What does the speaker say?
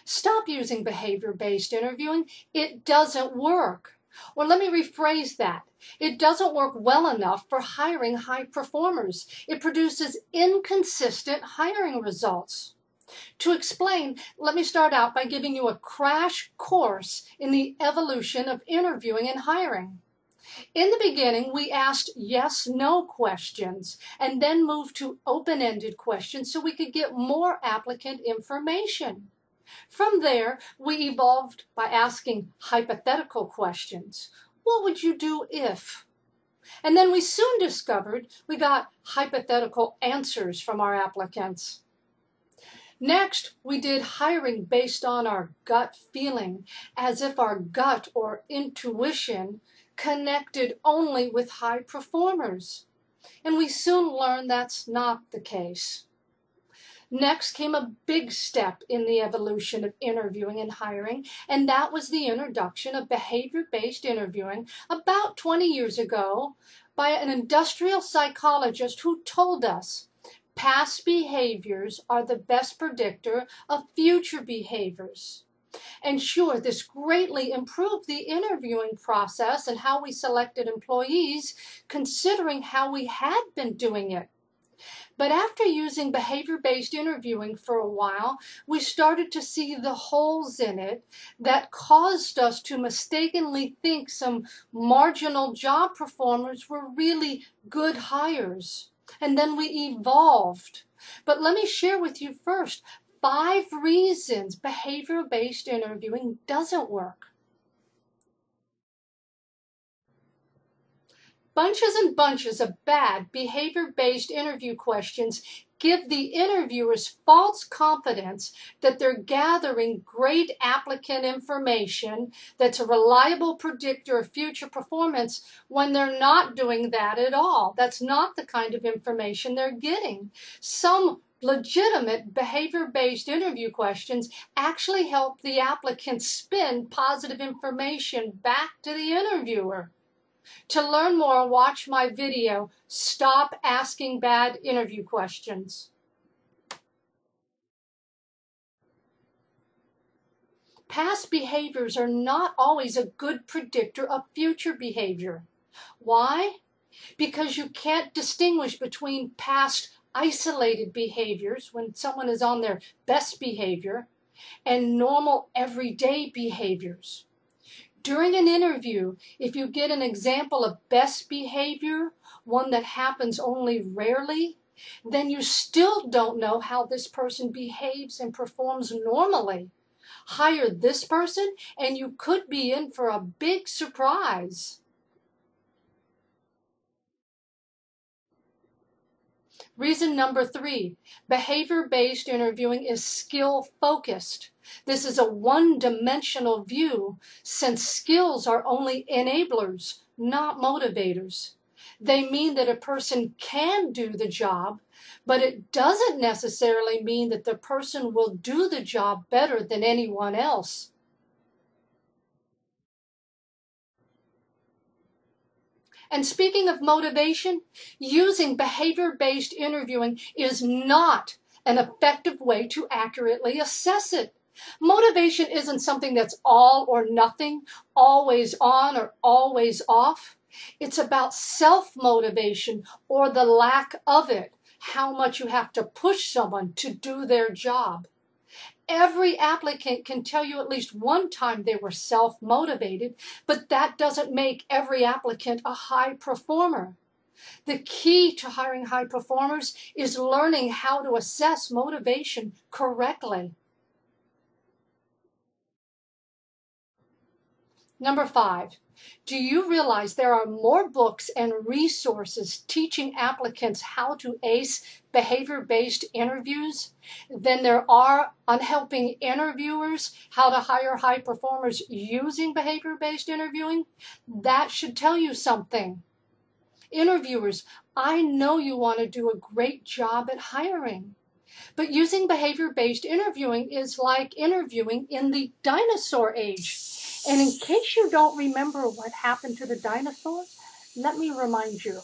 Stop using behavior-based interviewing. It doesn't work. Or let me rephrase that. It doesn't work well enough for hiring high performers. It produces inconsistent hiring results. To explain, let me start out by giving you a crash course in the evolution of interviewing and hiring. In the beginning, we asked yes/no questions and then moved to open-ended questions so we could get more applicant information. From there, we evolved by asking hypothetical questions. What would you do if? And then we soon discovered we got hypothetical answers from our applicants. Next, we did hiring based on our gut feeling, as if our gut or intuition connected only with high performers. And we soon learned that's not the case. Next came a big step in the evolution of interviewing and hiring, and that was the introduction of behavior-based interviewing about 20 years ago by an industrial psychologist who told us past behaviors are the best predictor of future behaviors. And sure, this greatly improved the interviewing process and how we selected employees, considering how we had been doing it. But after using behavior-based interviewing for a while, we started to see the holes in it that caused us to mistakenly think some marginal job performers were really good hires. And then we evolved. But let me share with you first 5 reasons behavior-based interviewing doesn't work. Bunches and bunches of bad behavior-based interview questions give the interviewers false confidence that they're gathering great applicant information that's a reliable predictor of future performance when they're not doing that at all. That's not the kind of information they're getting. Some legitimate behavior-based interview questions actually help the applicant spin positive information back to the interviewer. To learn more, watch my video, Stop Asking Bad Interview Questions. Past behaviors are not always a good predictor of future behavior. Why? Because you can't distinguish between past isolated behaviors when someone is on their best behavior and normal everyday behaviors. During an interview, if you get an example of best behavior, one that happens only rarely, then you still don't know how this person behaves and performs normally. Hire this person and you could be in for a big surprise. Reason number 3, behavior-based interviewing is skill-focused. This is a one-dimensional view since skills are only enablers, not motivators. They mean that a person can do the job, but it doesn't necessarily mean that the person will do the job better than anyone else. And speaking of motivation, using behavior-based interviewing is not an effective way to accurately assess it. Motivation isn't something that's all or nothing, always on or always off. It's about self-motivation or the lack of it, how much you have to push someone to do their job. Every applicant can tell you at least one time they were self-motivated, but that doesn't make every applicant a high performer. The key to hiring high performers is learning how to assess motivation correctly. Number 5, do you realize there are more books and resources teaching applicants how to ace behavior-based interviews than there are on helping interviewers how to hire high performers using behavior-based interviewing? That should tell you something. Interviewers, I know you want to do a great job at hiring, but using behavior-based interviewing is like interviewing in the dinosaur age. And in case you don't remember what happened to the dinosaurs, let me remind you.